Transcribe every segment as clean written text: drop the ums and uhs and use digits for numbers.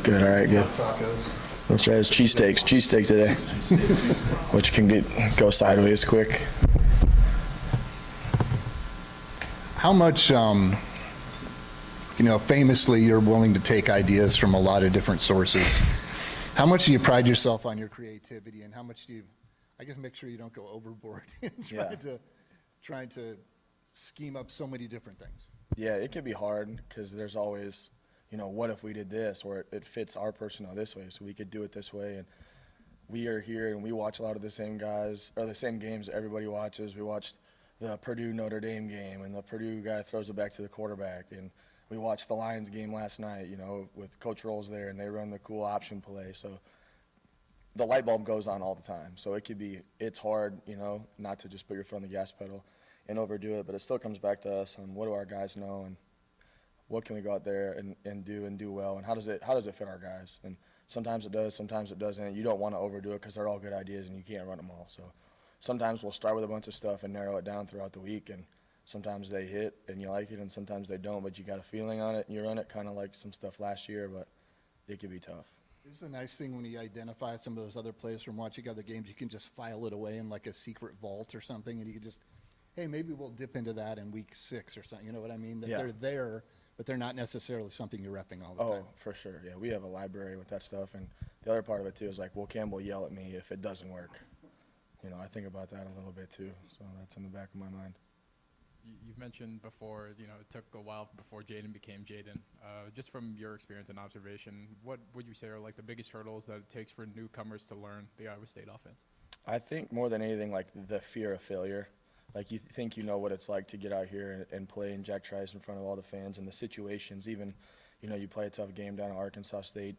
Good, all right, good. Tacos. Let's try this cheesesteak today, which can go sideways quick. How much, famously you're willing to take ideas from a lot of different sources. How much do you pride yourself on your creativity, and how much do you, I guess, make sure you don't go overboard in trying to scheme up so many different things? Yeah, it can be hard because there's always, what if we did this, or it fits our personnel this way, so we could do it this way. And we are here and we watch a lot of the same guys, or the same games that everybody watches. We watched the Purdue Notre Dame game, and the Purdue guy throws it back to the quarterback. And we watched the Lions game last night, with Coach Rolls there, and they run the cool option play. So the light bulb goes on all the time. So it's hard, not to just put your foot on the gas pedal and overdo it, but it still comes back to us on what do our guys know and what can we go out there and do well, and how does it fit our guys. And sometimes it does, sometimes it doesn't. You don't want to overdo it because they're all good ideas and you can't run them all. So sometimes we'll start with a bunch of stuff and narrow it down throughout the week, and sometimes they hit and you like it, and sometimes they don't, but you got a feeling on it and you run it, kind of like some stuff last year, but it can be tough. It's the nice thing when you identify some of those other plays from watching other games, you can just file it away in like a secret vault or something, and you can just, hey, maybe we'll dip into that in week 6 or something. You know what I mean? That They're there, but they're not necessarily something you're repping all the time. Oh, for sure. Yeah, we have a library with that stuff, and the other part of it too is like, will Campbell yell at me if it doesn't work? I think about that a little bit too, so that's in the back of my mind. You've mentioned before, it took a while before Jaden became Jaden. Just from your experience and observation, what would you say are like the biggest hurdles that it takes for newcomers to learn the Iowa State offense? I think more than anything, like the fear of failure. Like you think you know what it's like to get out here and play in Jack Trice in front of all the fans, and the situations. Even, you play a tough game down at Arkansas State.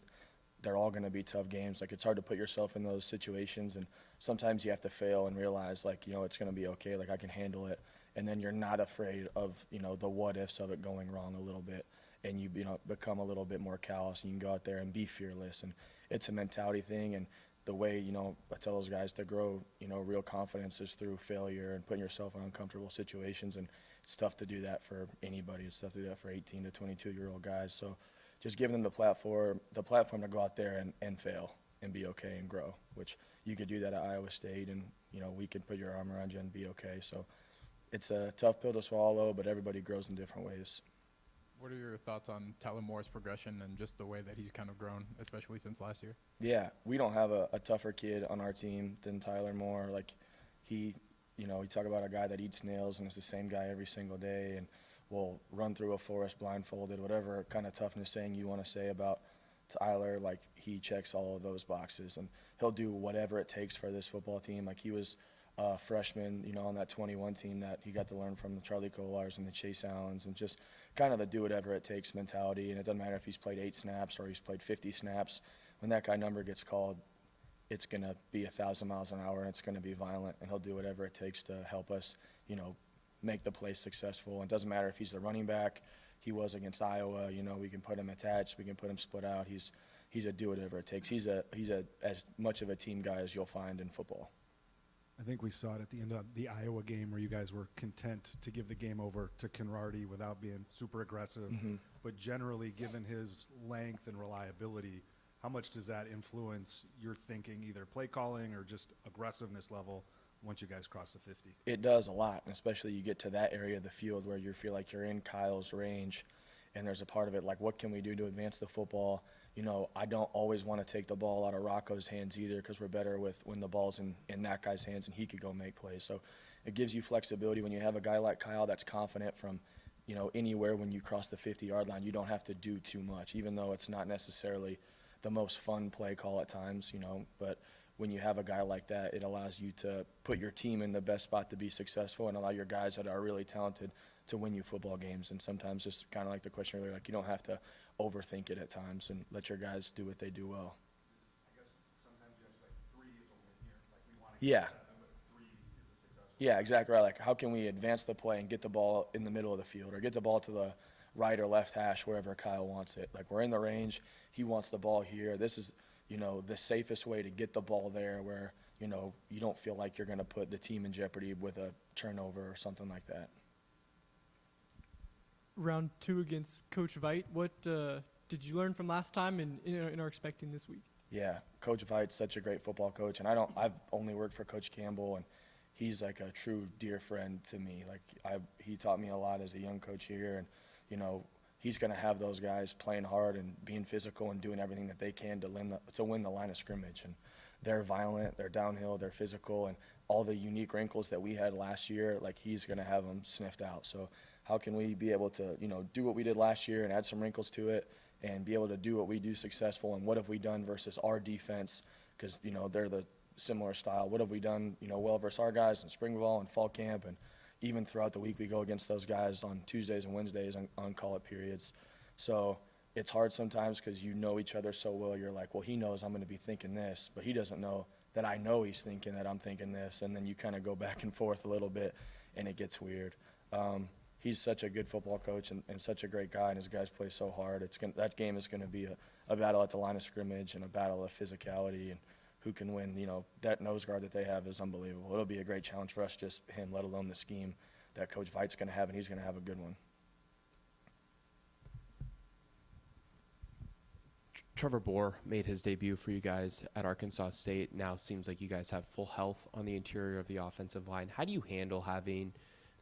They're all going to be tough games. Like, it's hard to put yourself in those situations, and sometimes you have to fail and realize, like, it's going to be okay. Like, I can handle it. And then you're not afraid of, the what ifs of it going wrong a little bit, and you become a little bit more callous, and you can go out there and be fearless. And it's a mentality thing, and the way, I tell those guys to grow, real confidence is through failure and putting yourself in uncomfortable situations. And it's tough to do that for anybody. It's tough to do that for 18 to 22-year-old guys. So just giving them the platform to go out there and fail and be okay and grow, which you could do that at Iowa State, and, we can put your arm around you and be okay. So it's a tough pill to swallow, but everybody grows in different ways. What are your thoughts on Tyler Moore's progression and just the way that he's kind of grown, especially since last year? Yeah, we don't have a tougher kid on our team than Tyler Moore. Like, you talk about a guy that eats nails and is the same guy every single day and will run through a forest blindfolded, whatever kind of toughness saying you want to say about Tyler. Like, he checks all of those boxes, and he'll do whatever it takes for this football team. Like, he was a freshman, on that 21 team that he got to learn from the Charlie Kolars and the Chase Allens, and just kind of the do whatever it takes mentality. And it doesn't matter if he's played 8 snaps or he's played 50 snaps. When that guy number gets called, it's going to be 1,000 miles an hour, and it's going to be violent, and he'll do whatever it takes to help us, make the play successful. And it doesn't matter if he's the running back. He was against Iowa. We can put him attached. We can put him split out. He's a do whatever it takes. He's as much of a team guy as you'll find in football. I think we saw it at the end of the Iowa game where you guys were content to give the game over to Conradi without being super aggressive. Mm-hmm. But generally, given his length and reliability, how much does that influence your thinking, either play calling or just aggressiveness level, once you guys cross the 50? It does a lot, and especially you get to that area of the field where you feel like you're in Kyle's range, and there's a part of it like, what can we do to advance the football? I don't always want to take the ball out of Rocco's hands either, because we're better when the ball's in that guy's hands and he could go make plays. So it gives you flexibility when you have a guy like Kyle that's confident from, anywhere when you cross the 50-yard line. You don't have to do too much, even though it's not necessarily the most fun play call at times, but when you have a guy like that, it allows you to put your team in the best spot to be successful and allow your guys that are really talented to win you football games. And sometimes, just kind of like the question earlier, like, you don't have to overthink it at times and let your guys do what they do well. I guess sometimes you have to, like, 3 is a win here. Like, we want to Yeah. get 7, but 3 is a successful. Yeah, exactly right. Like, how can we advance the play and get the ball in the middle of the field, or get the ball to the right or left hash, wherever Kyle wants it. Like, we're in the range. He wants the ball here. This is, the safest way to get the ball there where, you don't feel like you're going to put the team in jeopardy with a turnover or something like that. Round 2 against Coach Veit, what do did you learn from last time and are expecting this week? Yeah, Coach Veit's such a great football coach, and I've only worked for Coach Campbell, and he's like a true dear friend to me. Like he taught me a lot as a young coach here, and he's going to have those guys playing hard and being physical and doing everything that they can to win the line of scrimmage. And they're violent, they're downhill, they're physical, and all the unique wrinkles that we had last year, like he's going to have them sniffed out. So how can we be able to do what we did last year and add some wrinkles to it, and be able to do what we do successful, and what have we done versus our defense, because they're the similar style. What have we done well versus our guys in spring ball and fall camp, and even throughout the week we go against those guys on Tuesdays and Wednesdays on call-up periods. So it's hard sometimes because you know each other so well. You're like, well, he knows I'm going to be thinking this, but he doesn't know that I know he's thinking that I'm thinking this, and then you kind of go back and forth a little bit, and it gets weird. He's such a good football coach and such a great guy, and his guys play so hard. That game is going to be a battle at the line of scrimmage and a battle of physicality, and who can win. That nose guard that they have is unbelievable. It'll be a great challenge for us, just him, let alone the scheme that Coach Veit's going to have, and he's going to have a good one. Trevor Bohr made his debut for you guys at Arkansas State. Now seems like you guys have full health on the interior of the offensive line. How do you handle having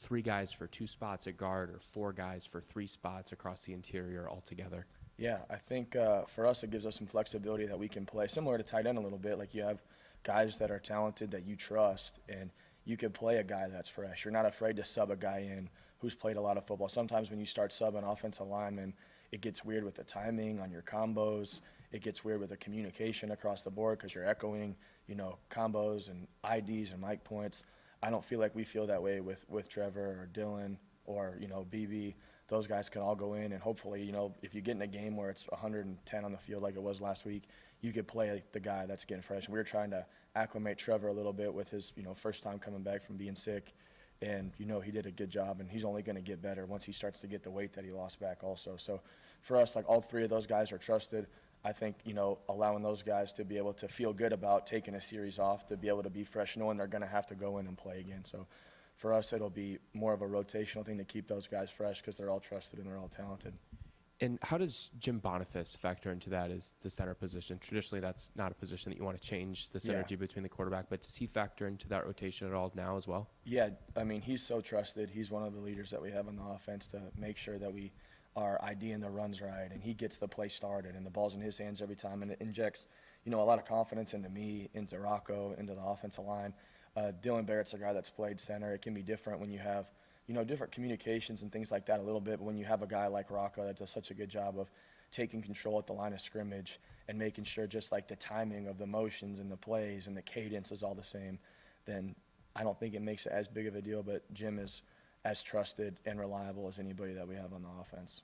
3 guys for 2 spots at guard or 4 guys for 3 spots across the interior altogether? Yeah, I think for us it gives us some flexibility that we can play, similar to tight end a little bit. Like you have guys that are talented that you trust, and you can play a guy that's fresh. You're not afraid to sub a guy in who's played a lot of football. Sometimes when you start subbing offensive linemen, it gets weird with the timing on your combos. It gets weird with the communication across the board because you're echoing, combos and IDs and mic points. I don't feel like we feel that way with Trevor or Dylan or, BB. Those guys can all go in, and hopefully, if you get in a game where it's 110 on the field like it was last week, you could play the guy that's getting fresh. And we were trying to acclimate Trevor a little bit with his, first time coming back from being sick. And, he did a good job, and he's only going to get better once he starts to get the weight that he lost back also. So for us, like all 3 of those guys are trusted. I think, allowing those guys to be able to feel good about taking a series off, to be able to be fresh, knowing they're going to have to go in and play again. So for us, it'll be more of a rotational thing to keep those guys fresh because they're all trusted and they're all talented. And how does Jim Boniface factor into that as the center position? Traditionally, that's not a position that you want to change the synergy between the quarterback, but does he factor into that rotation at all now as well? Yeah, he's so trusted. He's one of the leaders that we have on the offense to make sure that we are IDing the runs right, and he gets the play started, and the ball's in his hands every time, and it injects, a lot of confidence into me, into Rocco, into the offensive line. Dylan Barrett's a guy that's played center. It can be different when you have different communications and things like that a little bit. But when you have a guy like Rocco that does such a good job of taking control at the line of scrimmage and making sure just like the timing of the motions and the plays and the cadence is all the same, then I don't think it makes it as big of a deal. But Jim is as trusted and reliable as anybody that we have on the offense.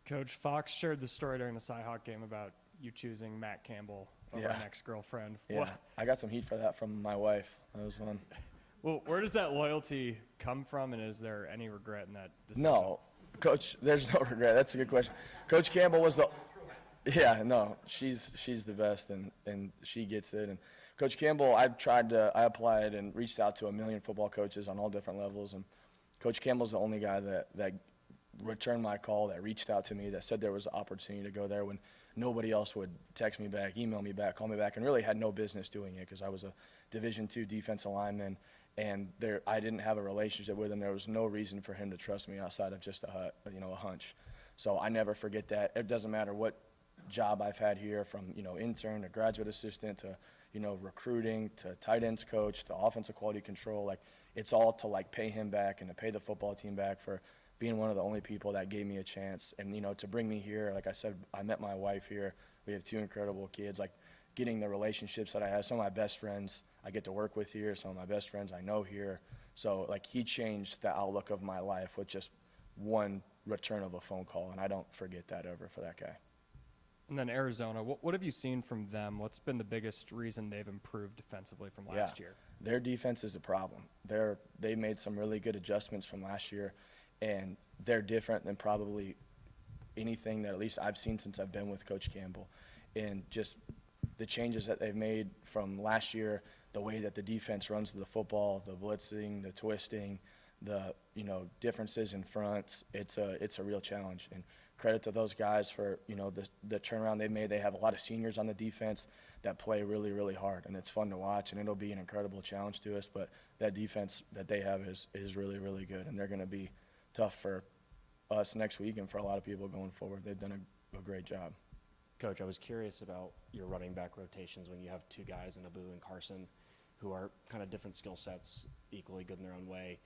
Coach, Fox shared the story during the Cyhawk game about you choosing Matt Campbell over an ex-girlfriend. Yeah, I got some heat for that from my wife. That was fun. Well, where does that loyalty come from, and is there any regret in that decision? No, Coach, there's no regret. That's a good question. Coach Campbell was she's the best, and she gets it. And Coach Campbell, I applied and reached out to a million football coaches on all different levels, and Coach Campbell's the only guy that returned my call, that reached out to me, that said there was an opportunity to go there when nobody else would text me back, email me back, call me back, and really had no business doing it because I was a Division II defensive lineman. And I didn't have a relationship with him. There was no reason for him to trust me outside of just a hunch. So I never forget that. It doesn't matter what job I've had here, from intern to graduate assistant to recruiting to tight ends coach to offensive quality control. Like it's all to pay him back and to pay the football team back for being one of the only people that gave me a chance. And to bring me here, like I said, I met my wife here. We have 2 incredible kids. Like getting the relationships that I have, some of my best friends I get to work with here, some of my best friends I know here. So he changed the outlook of my life with just one return of a phone call, and I don't forget that ever for that guy. And then Arizona, what have you seen from them? What's been the biggest reason they've improved defensively from last year? Their defense is a problem. They made some really good adjustments from last year, and they're different than probably anything that at least I've seen since I've been with Coach Campbell. And just the changes that they've made from last year, the way that the defense runs the football, the blitzing, the twisting, the differences in fronts, it's a real challenge. And credit to those guys for, the turnaround they made. They have a lot of seniors on the defense that play really, really hard, and it's fun to watch, and it'll be an incredible challenge to us. But that defense that they have is really, really good, and they're going to be tough for us next week and for a lot of people going forward. They've done a great job. Coach, I was curious about your running back rotations when you have two guys in Abu and Carson who are kind of different skill sets, equally good in their own way.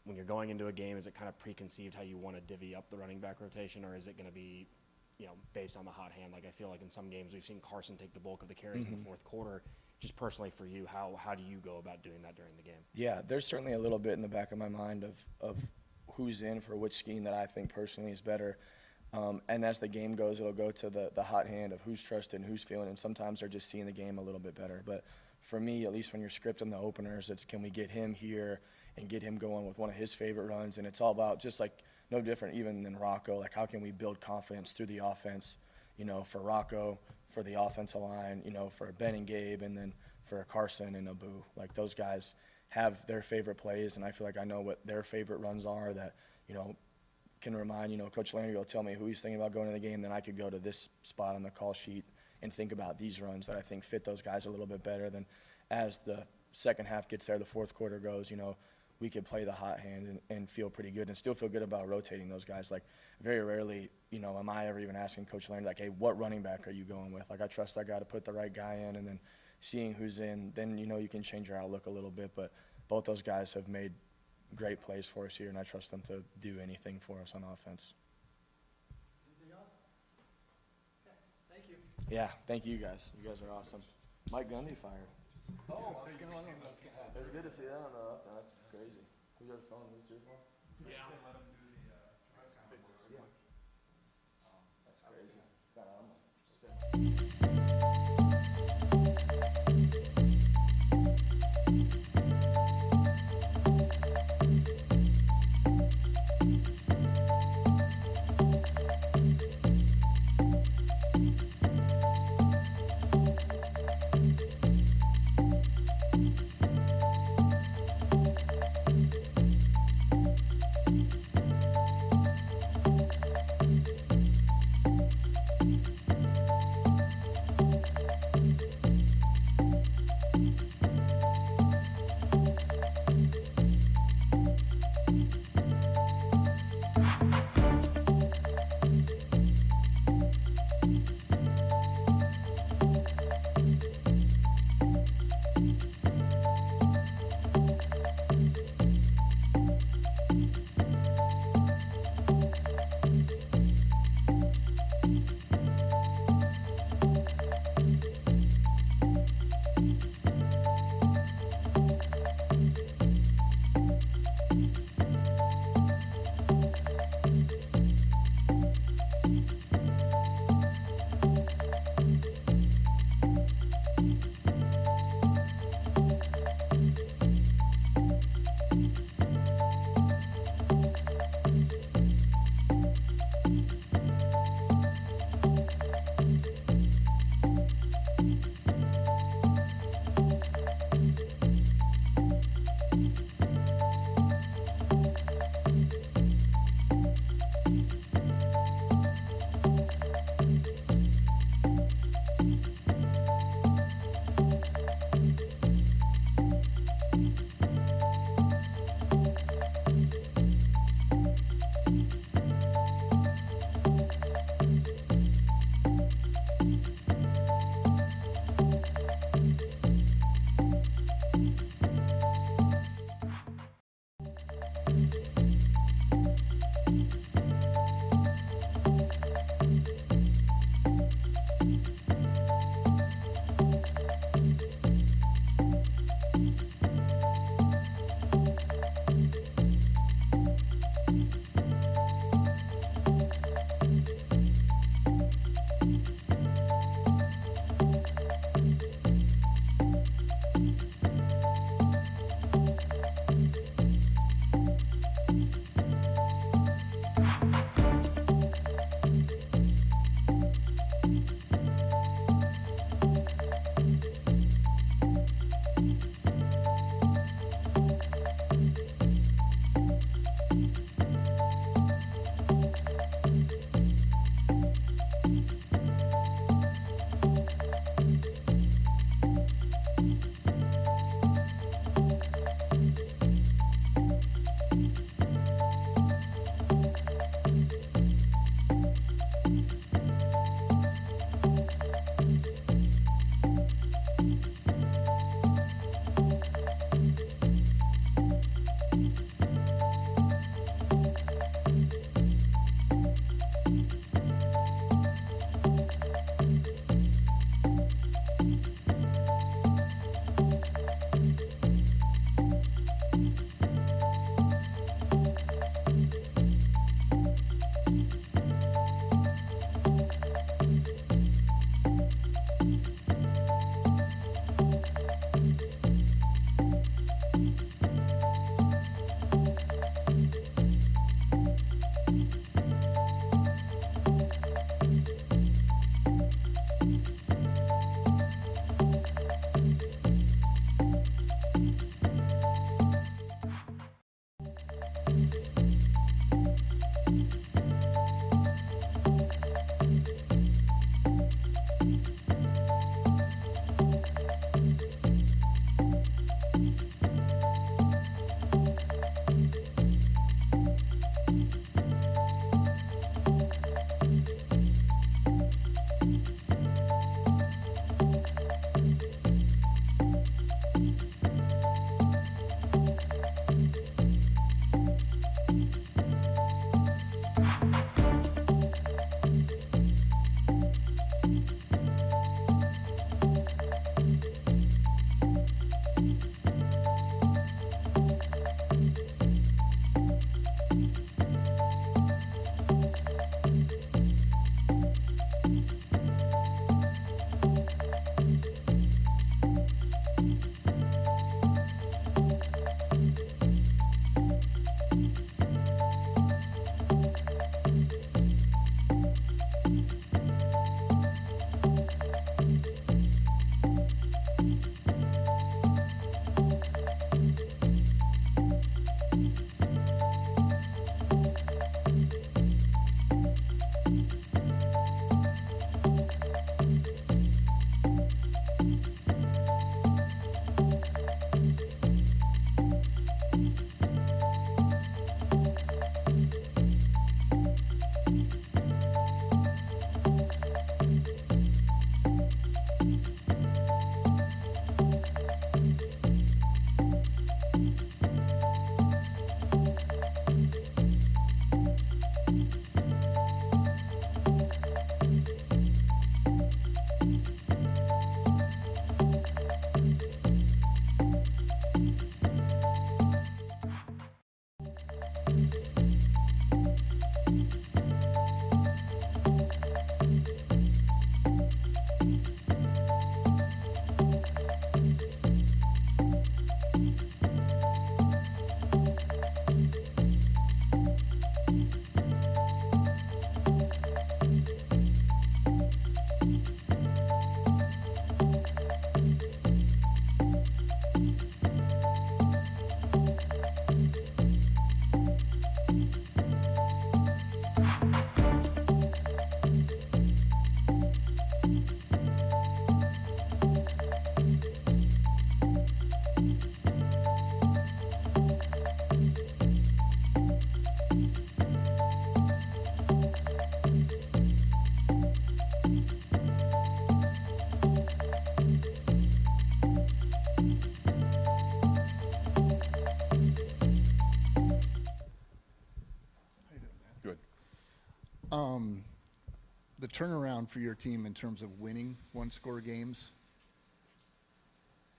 When you're going into a game, is it kind of preconceived how you want to divvy up the running back rotation, or is it going to be, based on the hot hand? Like, I feel like in some games we've seen Carson take the bulk of the carries in the fourth quarter. Just personally for you, how do you go about doing that during the game? Yeah, there's certainly a little bit in the back of my mind of who's in for which scheme that I think personally is better. And as the game goes, it'll go to the hot hand of who's trusted and who's feeling, and sometimes they're just seeing the game a little bit better. But for me, at least when you're scripting the openers, it's can we get him here and get him going with one of his favorite runs, and it's all about just like no different even than Rocco, like how can we build confidence through the offense, for Rocco, for the offensive line, for Ben and Gabe, and then for Carson and Abu. Like those guys have their favorite plays, and I feel like I know what their favorite runs are that, can remind, Coach Landry will tell me who he's thinking about going to the game, then I could go to this spot on the call sheet and think about these runs that I think fit those guys a little bit better than as the second half gets there, the fourth quarter goes, we could play the hot hand and feel pretty good and still feel good about rotating those guys. Like very rarely, am I ever even asking Coach Landry, like, hey, what running back are you going with? Like I trust that guy to put the right guy in, and then seeing who's in, then, you can change your outlook a little bit. But both those guys have made great plays for us here, and I trust them to do anything for us on offense. Anything else? Okay, thank you. Yeah, thank you guys. You guys are awesome. Mike Gundy fired. Oh, I was gonna run over those guys. It was good to see that on the up. That's crazy. Who's your phone? Who's your phone? Yeah. That's crazy. the turnaround for your team in terms of winning one-score games,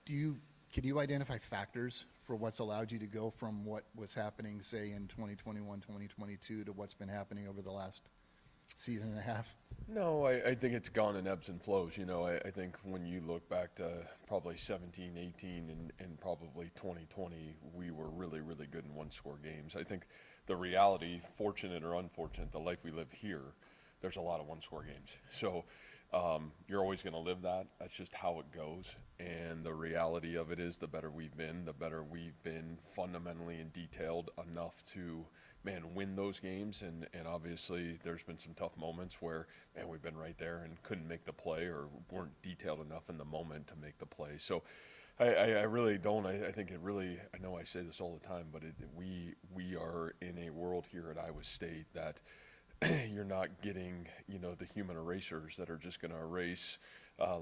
can you identify factors for what's allowed you to go from what was happening, say, in 2021, 2022 to what's been happening over the last season and a half? No, I think it's gone in ebbs and flows. I think when you look back to probably 17, 18, and probably 2020, we were really, really good in one-score games. I think the reality, fortunate or unfortunate, the life we live here, there's a lot of one-score games. So you're always going to live that. That's just how it goes. And the reality of it is the better we've been fundamentally and detailed enough to, win those games. And obviously there's been some tough moments where, we've been right there and couldn't make the play or weren't detailed enough in the moment to make the play. So I really don't. I think it really, I know I say this all the time, but we are in a world here at Iowa State that you're not getting, the human erasers that are just going to erase,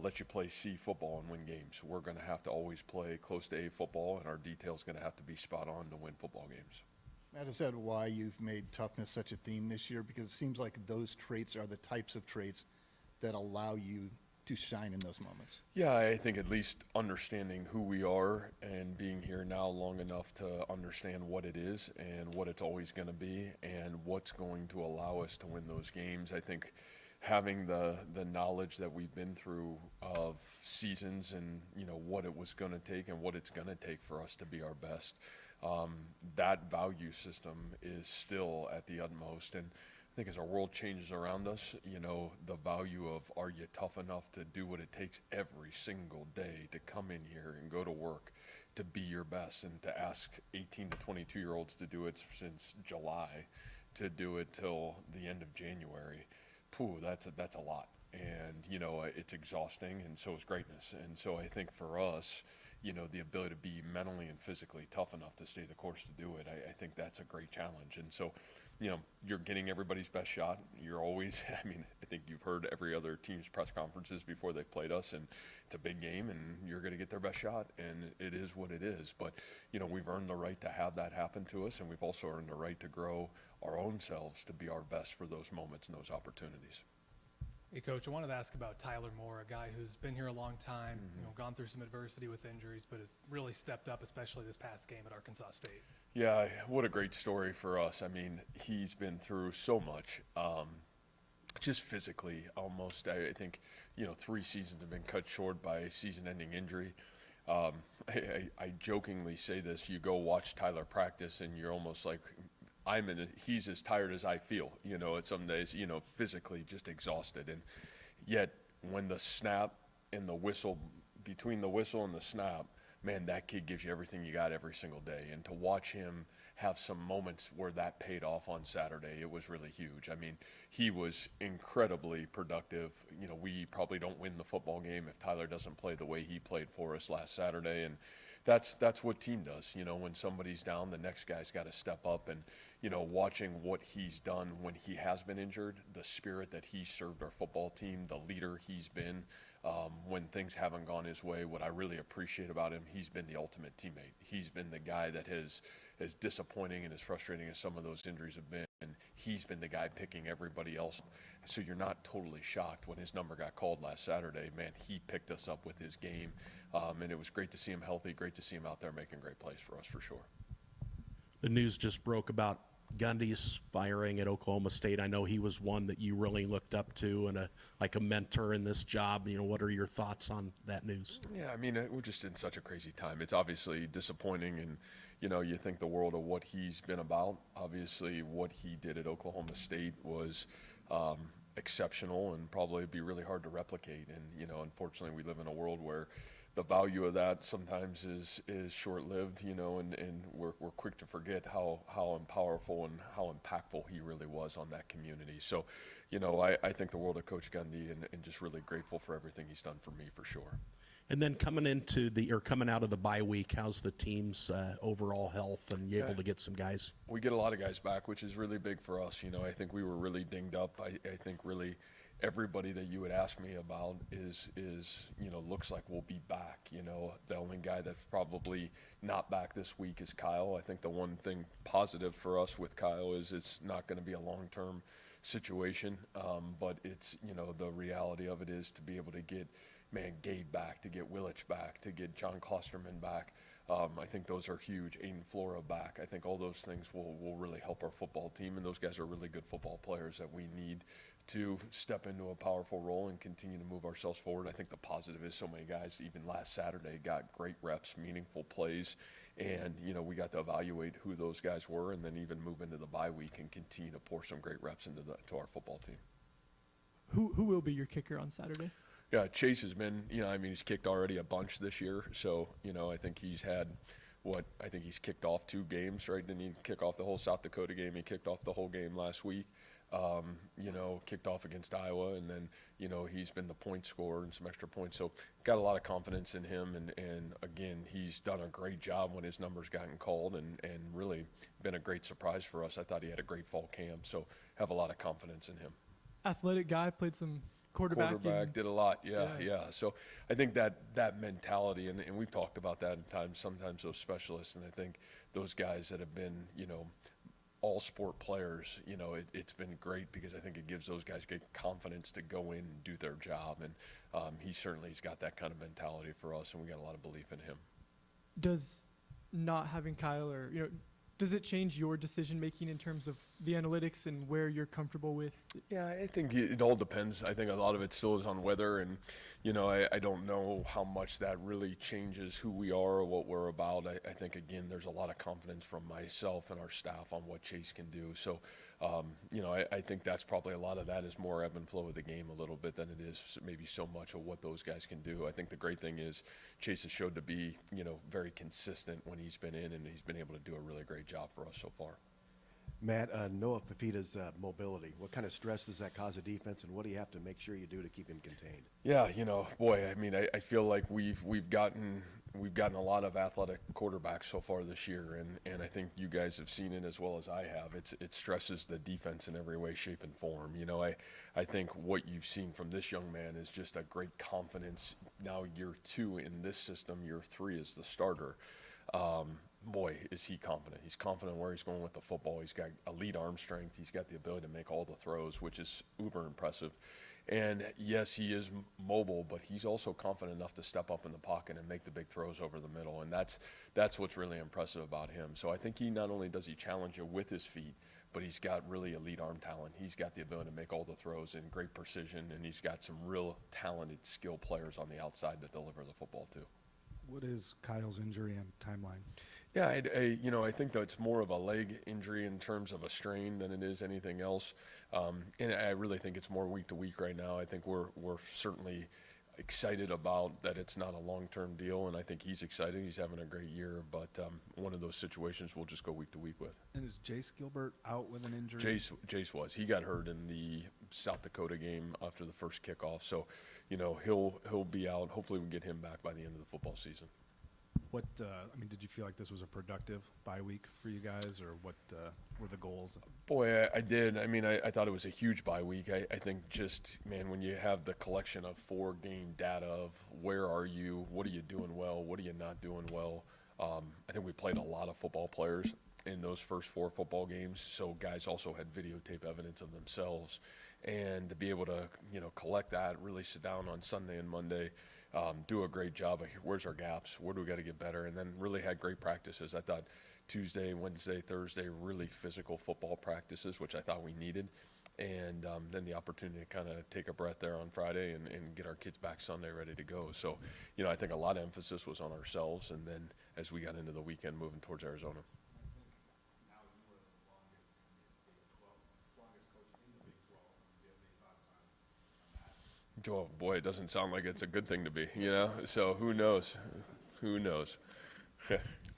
let you play C football and win games. We're going to have to always play close to A football, and our detail's going to have to be spot on to win football games. Matt, is that why you've made toughness such a theme this year? Because it seems like those traits are the types of traits that allow you to shine in those moments. Yeah, I think at least understanding who we are and being here now long enough to understand what it is and what it's always going to be and what's going to allow us to win those games. I think having the knowledge that we've been through of seasons and, what it was going to take and what it's going to take for us to be our best, that value system is still at the utmost. And I think as our world changes around us, the value of are you tough enough to do what it takes every single day to come in here and go to work, to be your best, and to ask 18 to 22-year-olds to do it since July, to do it till the end of January. That's a lot. And, it's exhausting, and so is greatness. And so I think for us, the ability to be mentally and physically tough enough to stay the course to do it, I think that's a great challenge. And so, you're getting everybody's best shot. You're always, I think you've heard every other team's press conferences before they've played us, and it's a big game, and you're going to get their best shot, and it is what it is. But, we've earned the right to have that happen to us, and we've also earned the right to grow our own selves to be our best for those moments and those opportunities. Hey, Coach, I wanted to ask about Tyler Moore, a guy who's been here a long time, gone through some adversity with injuries, but has really stepped up, especially this past game at Arkansas State. Yeah, what a great story for us. He's been through so much, just physically almost. I think, 3 seasons have been cut short by a season-ending injury. I jokingly say this, you go watch Tyler practice and you're almost like, he's as tired as I feel, at some days, physically just exhausted. And yet when the snap and the whistle, between the whistle and the snap, man, that kid gives you everything you got every single day. And to watch him have some moments where that paid off on Saturday, it was really huge. He was incredibly productive. We probably don't win the football game if Tyler doesn't play the way he played for us last Saturday. And that's what team does. When somebody's down, the next guy's got to step up. And, watching what he's done when he has been injured, the spirit that he served our football team, the leader he's been when things haven't gone his way, what I really appreciate about him, he's been the ultimate teammate. He's been the guy that has, as disappointing and as frustrating as some of those injuries have been, he's been the guy picking everybody else. So you're not totally shocked when his number got called last Saturday. Man, he picked us up with his game. And it was great to see him healthy, great to see him out there making great plays for us, for sure. The news just broke about Gundy's firing at Oklahoma State. I know he was one that you really looked up to and like a mentor in this job. What are your thoughts on that news? Yeah, we're just in such a crazy time. It's obviously disappointing, and, you think the world of what he's been about. Obviously, what he did at Oklahoma State was exceptional and probably be really hard to replicate. And, unfortunately, we live in a world where the value of that sometimes is short-lived, and we're quick to forget how powerful and how impactful he really was on that community. So, I think the world of Coach Gundy and just really grateful for everything he's done for me, for sure. And then coming out of the bye week, how's the team's overall health, and you able to get some guys? We get a lot of guys back, which is really big for us. I think we were really dinged up. I think really everybody that you would ask me about is looks like we'll be back. The only guy that's probably not back this week is Kyle. I think the one thing positive for us with Kyle is it's not going to be a long-term situation. But it's, the reality of it is to be able to get, Gabe back, to get Willich back, to get John Klosterman back. I think those are huge. Aiden Flora back. I think all those things will really help our football team, and those guys are really good football players that we need to step into a powerful role and continue to move ourselves forward. I think the positive is so many guys, even last Saturday, got great reps, meaningful plays, and, we got to evaluate who those guys were and then even move into the bye week and continue to pour some great reps into to our football team. Who will be your kicker on Saturday? Yeah, Chase has been, he's kicked already a bunch this year. So, I think he's had he's kicked off 2 games, right? Didn't he kick off the whole South Dakota game? He kicked off the whole game last week, kicked off against Iowa. And then, he's been the point scorer and some extra points. So got a lot of confidence in him. And again, he's done a great job when his numbers gotten called and really been a great surprise for us. I thought he had a great fall camp. So have a lot of confidence in him. Athletic guy, played some quarterback did a lot. Yeah. So I think that mentality, and we've talked about that in times, sometimes those specialists, and I think those guys that have been, all sport players, it's been great because I think it gives those guys great confidence to go in and do their job. And he's got that kind of mentality for us, and we got a lot of belief in him. Does not having Kyle, or does it change your decision making in terms of the analytics and where you're comfortable with? Yeah, I think it all depends. I think a lot of it still is on weather, and I don't know how much that really changes who we are or what we're about. I think again, there's a lot of confidence from myself and our staff on what Chase can do. So, I think that's probably a lot of that is more ebb and flow of the game a little bit than it is maybe so much of what those guys can do. I think the great thing is Chase has showed to be very consistent when he's been in, and he's been able to do a really great job for us so far. Matt, Noah Fafita's mobility, what kind of stress does that cause a defense, and what do you have to make sure you do to keep him contained? Yeah, I feel like we've gotten a lot of athletic quarterbacks so far this year, and I think you guys have seen it as well as I have. It stresses the defense in every way, shape, and form. I think what you've seen from this young man is just a great confidence. Now year 2 in this system, year 3 is the starter. Boy, is he confident. He's confident where he's going with the football. He's got elite arm strength. He's got the ability to make all the throws, which is uber impressive. And yes, he is mobile, but he's also confident enough to step up in the pocket and make the big throws over the middle. And that's what's really impressive about him. So I think he not only does he challenge you with his feet, but he's got really elite arm talent. He's got the ability to make all the throws in great precision, and he's got some real talented, skilled players on the outside that deliver the football too. What is Kyle's injury and timeline? Yeah, I think that it's more of a leg injury in terms of a strain than it is anything else. And I really think it's more week to week right now. I think we're certainly excited about that it's not a long-term deal, and I think he's excited. He's having a great year, but one of those situations we'll just go week to week with. And is Jace Gilbert out with an injury? Jace was. He got hurt in the South Dakota game after the first kickoff, so he'll be out. Hopefully we get him back by the end of the football season. What did you feel like this was a productive bye week for you guys, or what were the goals? Boy, I did. I thought it was a huge bye week. I think just, when you have the collection of 4-game data of where are you, what are you doing well, what are you not doing well, I think we played a lot of football players in those first 4 football games, so guys also had videotape evidence of themselves. And to be able to, collect that, really sit down on Sunday and Monday, do a great job of where's our gaps, where do we got to get better, and then really had great practices. I thought Tuesday, Wednesday, Thursday, really physical football practices, which I thought we needed. And then the opportunity to kind of take a breath there on Friday and get our kids back Sunday ready to go. So, I think a lot of emphasis was on ourselves, and then as we got into the weekend moving towards Arizona. Oh, boy, it doesn't sound like it's a good thing to be, So who knows?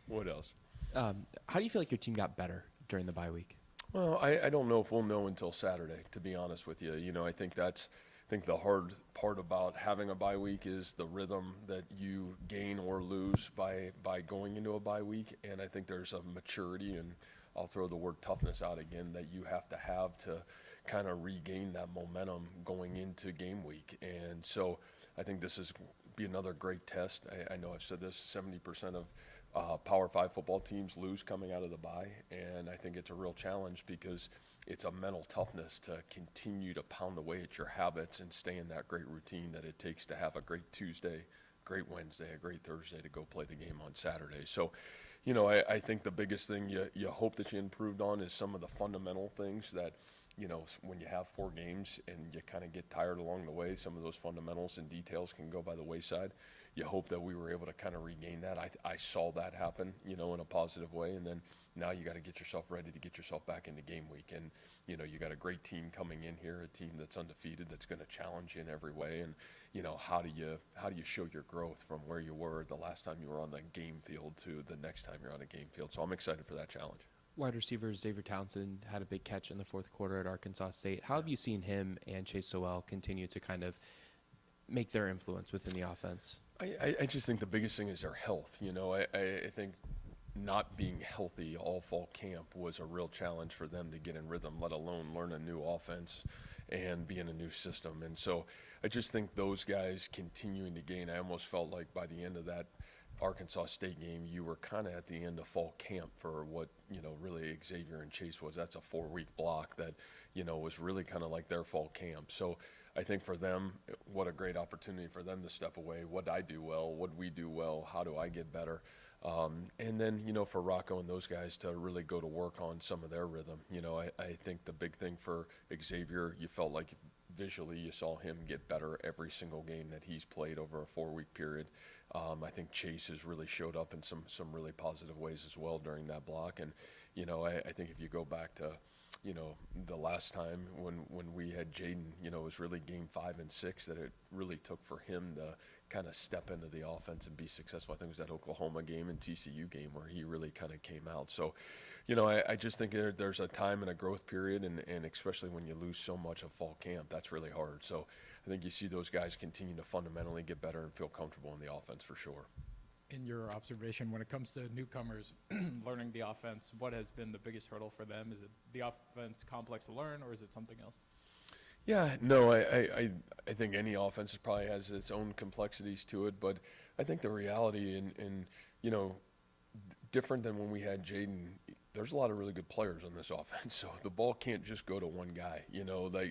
What else? How do you feel like your team got better during the bye week? Well, I don't know if we'll know until Saturday, to be honest with you. I think the hard part about having a bye week is the rhythm that you gain or lose by going into a bye week. And I think there's a maturity, and I'll throw the word toughness out again, that you have to kind of regain that momentum going into game week. And so I think this is be another great test. I know I've said this, 70% of Power 5 football teams lose coming out of the bye, and I think it's a real challenge because it's a mental toughness to continue to pound away at your habits and stay in that great routine that it takes to have a great Tuesday, great Wednesday, a great Thursday to go play the game on Saturday. So, I think the biggest thing you hope that you improved on is some of the fundamental things that, when you have 4 games and you kind of get tired along the way, some of those fundamentals and details can go by the wayside. You hope that we were able to kind of regain that. I saw that happen, in a positive way. And then now you got to get yourself ready to get yourself back into game week. And, you got a great team coming in here, a team that's undefeated, that's going to challenge you in every way. And, how do you show your growth from where you were the last time you were on the game field to the next time you're on a game field? So I'm excited for that challenge. Wide receiver Xavier Townsend had a big catch in the fourth quarter at Arkansas State. How have you seen him and Chase Sowell continue to kind of make their influence within the offense? I just think the biggest thing is their health. I think not being healthy all fall camp was a real challenge for them to get in rhythm, let alone learn a new offense and be in a new system. And so I just think those guys continuing to gain. I almost felt like by the end of that Arkansas State game, you were kind of at the end of fall camp for what, really Xavier and Chase was. That's a 4-week block that, was really kind of like their fall camp. So I think for them, what a great opportunity for them to step away. What I do well, what we do well, how do I get better? And then, for Rocco and those guys to really go to work on some of their rhythm. I think the big thing for Xavier, you felt like visually you saw him get better every single game that he's played over a 4-week period. I think Chase has really showed up in some really positive ways as well during that block. And, I think if you go back to, the last time when we had Jaden, it was really game 5 and 6 that it really took for him to kind of step into the offense and be successful. I think it was that Oklahoma game and TCU game where he really kind of came out. So, I just think there's a time and a growth period, and especially when you lose so much of fall camp, that's really hard. So I think you see those guys continue to fundamentally get better and feel comfortable in the offense for sure. In your observation, when it comes to newcomers learning the offense, what has been the biggest hurdle for them? Is it the offense complex to learn, or is it something else? Yeah, no, I think any offense probably has its own complexities to it, but I think the reality in different than when we had Jaden, there's a lot of really good players on this offense, so the ball can't just go to one guy.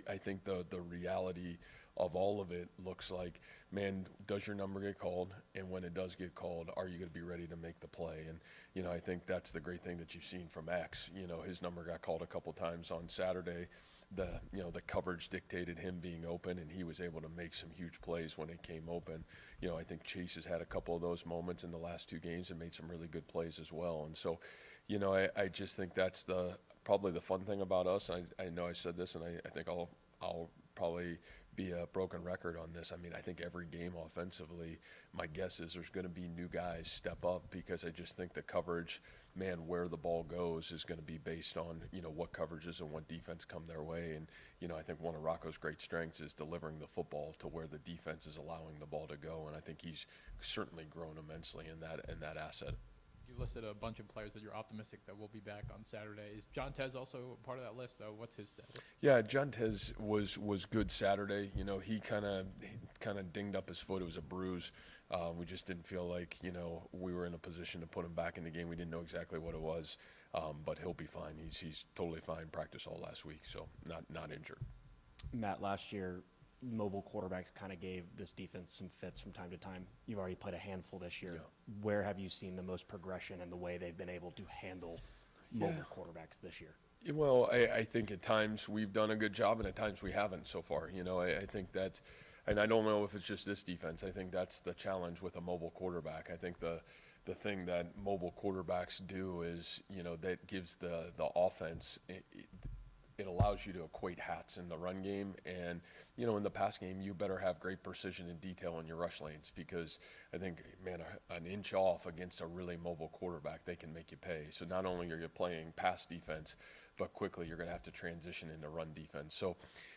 I think the reality of all of it looks like, man, does your number get called? And when it does get called, are you going to be ready to make the play? And, I think that's the great thing that you've seen from X. His number got called a couple times on Saturday. The coverage dictated him being open, and he was able to make some huge plays when it came open. I think Chase has had a couple of those moments in the last 2 games and made some really good plays as well. And so, I just think that's probably the fun thing about us. I know I said this, and I think I'll probably be a broken record on this. I mean, I think every game offensively, my guess is there's going to be new guys step up, because I just think the coverage, man, where the ball goes is going to be based on, what coverages and what defense come their way. And, I think one of Rocco's great strengths is delivering the football to where the defense is allowing the ball to go. And I think he's certainly grown immensely in that asset. You listed a bunch of players that you're optimistic that will be back on Saturday. Is John Tez also part of that list, though? What's his status? Yeah, John Tez was good Saturday. He kind of dinged up his foot. It was a bruise. We just didn't feel like, we were in a position to put him back in the game. We didn't know exactly what it was, but he'll be fine. He's totally fine. Practiced all last week, so not injured. Matt, last year, mobile quarterbacks kind of gave this defense some fits from time to time. You've already played a handful this year. Yeah. Where have you seen the most progression in the way they've been able to handle mobile quarterbacks this year? Well, I think at times we've done a good job, and at times we haven't so far. I think that's, and I don't know if it's just this defense. I think that's the challenge with a mobile quarterback. I think the thing that mobile quarterbacks do is, that gives the offense, it allows you to equate hats in the run game. And, in the pass game, you better have great precision and detail in your rush lanes, because I think, man, an inch off against a really mobile quarterback, they can make you pay. So not only are you playing pass defense, but quickly you're going to have to transition into run defense. So,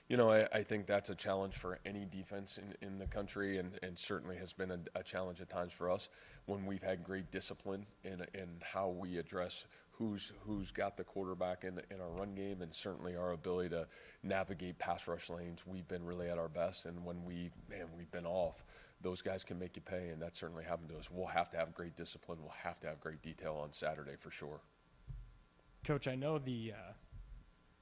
I think that's a challenge for any defense in the country, and certainly has been a challenge at times for us when we've had great discipline in how we address who's got the quarterback in our run game, and certainly our ability to navigate pass rush lanes. We've been really at our best, and when we've been off, those guys can make you pay, and that certainly happened to us. We'll have to have great discipline. We'll have to have great detail on Saturday for sure. Coach, I know the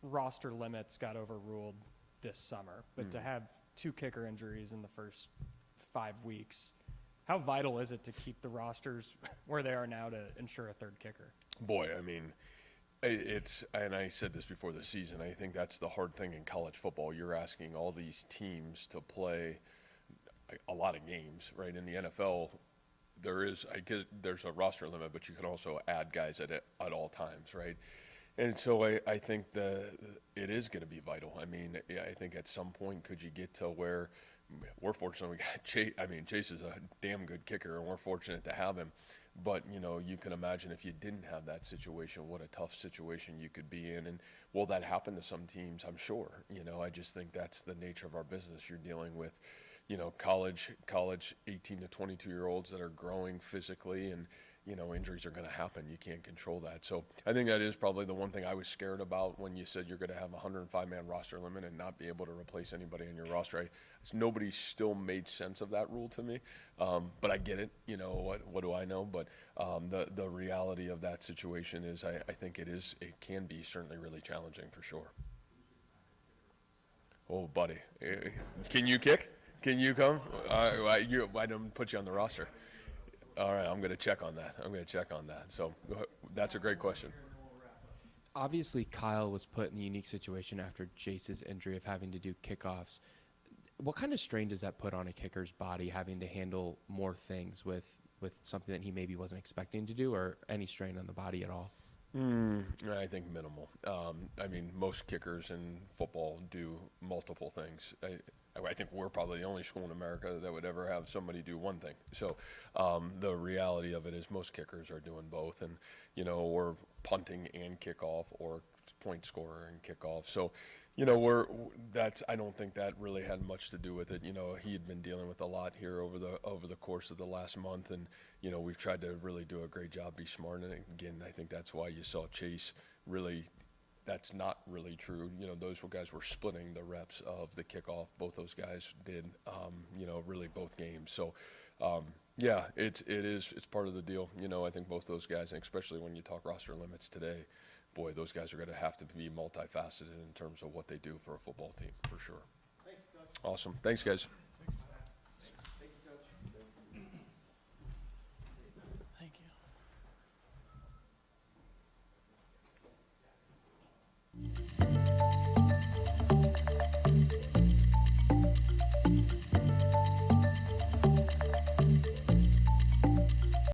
roster limits got overruled this summer, but to have 2 kicker injuries in the first 5 weeks, how vital is it to keep the rosters where they are now to ensure a third kicker? Boy, I mean, it's, and I said this before the season, I think that's the hard thing in college football. You're asking all these teams to play a lot of games, right? In the NFL, there's a roster limit, but you can also add guys at all times, right? And so I think it is going to be vital. I mean, I think at some point, could you get to where we're fortunate we got Chase. I mean, Chase is a damn good kicker, and we're fortunate to have him. But, you know, you can imagine if you didn't have that situation, what a tough situation you could be in. And will that happen to some teams? I'm sure. You know, I just think that's the nature of our business. You're dealing with, you know, college 18 to 22-year-olds that are growing physically, and, you know, injuries are going to happen. You can't control that. So I think that is probably the one thing I was scared about when you said you're going to have a 105-man roster limit and not be able to replace anybody in your roster. Nobody still made sense of that rule to me, but I get it. You know, what do I know? But the reality of that situation is I think it can be certainly really challenging for sure. Oh, buddy, can you kick? Can you come? I don't put you on the roster. All right, I'm going to check on that. So that's a great question. Obviously, Kyle was put in the unique situation after Jace's injury of having to do kickoffs. What kind of strain does that put on a kicker's body, having to handle more things with something that he maybe wasn't expecting to do, or any strain on the body at all? I think minimal. I mean, most kickers in football do multiple things. I think we're probably the only school in America that would ever have somebody do one thing. So the reality of it is most kickers are doing both, and, you know, or punting and kickoff, or point scorer and kickoff. So, you know, I don't think that really had much to do with it. You know, he had been dealing with a lot here over the course of the last month, and, you know, we've tried to really do a great job, be smart. And again, I think that's why you saw Chase really. That's not really true. You know, those guys were splitting the reps of the kickoff. Both those guys did, you know, really both games. So, yeah, it's part of the deal. You know, I think both those guys, and especially when you talk roster limits today, boy, those guys are going to have to be multifaceted in terms of what they do for a football team, for sure. Awesome. Thanks, guys.